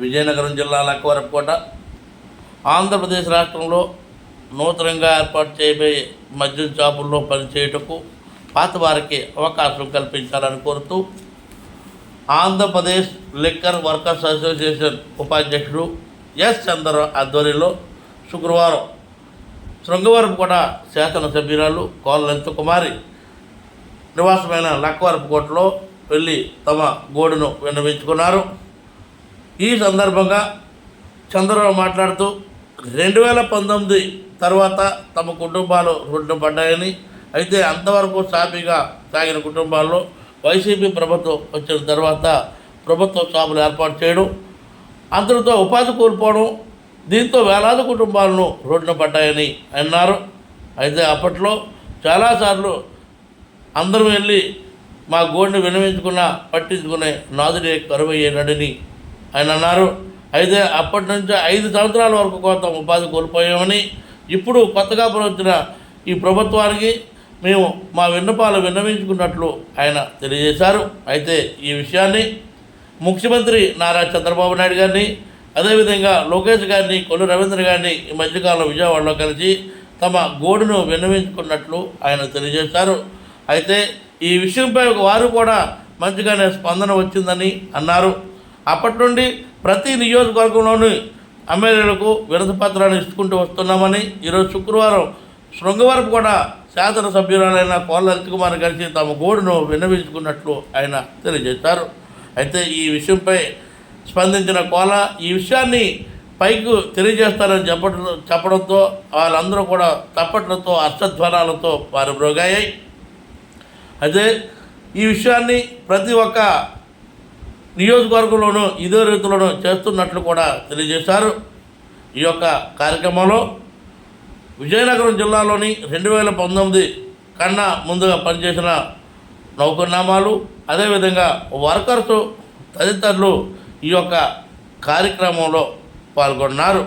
విజయనగరం జిల్లా లక్కవరపుకోట ఆంధ్రప్రదేశ్ రాష్ట్రంలో నూతనంగా ఏర్పాటు చేయబోయే మద్యం షాపుల్లో పనిచేయుటకు పాత వారికి అవకాశం కల్పించాలని కోరుతూ ఆంధ్రప్రదేశ్ లిక్కర్ వర్కర్స్ అసోసియేషన్ ఉపాధ్యక్షుడు ఎస్ చంద్రరావు ఆధ్వర్యంలో శుక్రవారం శృంగవరపుకోట శాసనసభ్యురాలు కోల లలిత కుమారి నివాసమైన లక్కవరపుకోటలో వెళ్ళి తమ గోడును విన్నవించుకున్నారు. ఈ సందర్భంగా చంద్రరావు మాట్లాడుతూ 2019 తర్వాత తమ కుటుంబాలు రుణపడ్డాయని, అయితే అంతవరకు సాఫీగా సాగిన కుటుంబాల్లో వైసీపీ ప్రభుత్వం వచ్చిన తర్వాత ప్రభుత్వ షాపులు ఏర్పాటు చేయడం, అందరితో ఉపాధి కోల్పోవడం, దీంతో వేలాది కుటుంబాలను రోడ్డున పడ్డాయని అన్నారు. అయితే అప్పట్లో చాలాసార్లు అందరూ వెళ్ళి మా గోడిని వినవించుకున్న పట్టించుకునే నాదుడే కరువయ్యేనని ఆయన అన్నారు. అయితే అప్పటి నుంచి 5 సంవత్సరాల వరకు కొంత ఉపాధి కోల్పోయామని, ఇప్పుడు కొత్తగా వచ్చిన ఈ ప్రభుత్వానికి మేము మా విన్నపాలు విన్నవించుకున్నట్లు ఆయన తెలియజేశారు. అయితే ఈ విషయాన్ని ముఖ్యమంత్రి నారా చంద్రబాబు నాయుడు గారిని, అదేవిధంగా లోకేష్ గారిని, కొల్లు రవీంద్ర గారిని ఈ మధ్యకాలంలో విజయవాడలో కలిసి తమ గోడును విన్నవించుకున్నట్లు ఆయన తెలియజేశారు. అయితే ఈ విషయంపై వారు కూడా మంచిగానే స్పందన వచ్చిందని అన్నారు. అప్పటి నుండి ప్రతి నియోజకవర్గంలోని ఎమ్మెల్యేలకు వినతి పత్రాలు ఇచ్చుకుంటూ వస్తున్నామని, ఈరోజు శుక్రవారం శృంగవరపుకోట శాసనసభ్యురాలైన కోల లలిత కుమార్ కలిసి తమ గోడును విన్నవించుకున్నట్లు ఆయన తెలియజేశారు. అయితే ఈ విషయంపై స్పందించిన కోల ఈ విషయాన్ని పైకి తెలియజేస్తారని చెప్పడంతో వాళ్ళందరూ కూడా చప్పట్లతో హర్షధ్వానాలతో వారు మ్రోగాయి. అయితే ఈ విషయాన్ని ప్రతి ఒక్క నియోజకవర్గంలోనూ ఇదే రీతిలోనూ చేస్తున్నట్లు కూడా తెలియజేశారు. ఈ యొక్క కార్యక్రమంలో విజయనగరం జిల్లాలోని 2019 కన్నా ముందుగా పనిచేసిన నౌకర్నామాలు, అదేవిధంగా వర్కర్సు తదితరులు ఈ యొక్క కార్యక్రమంలో పాల్గొన్నారు.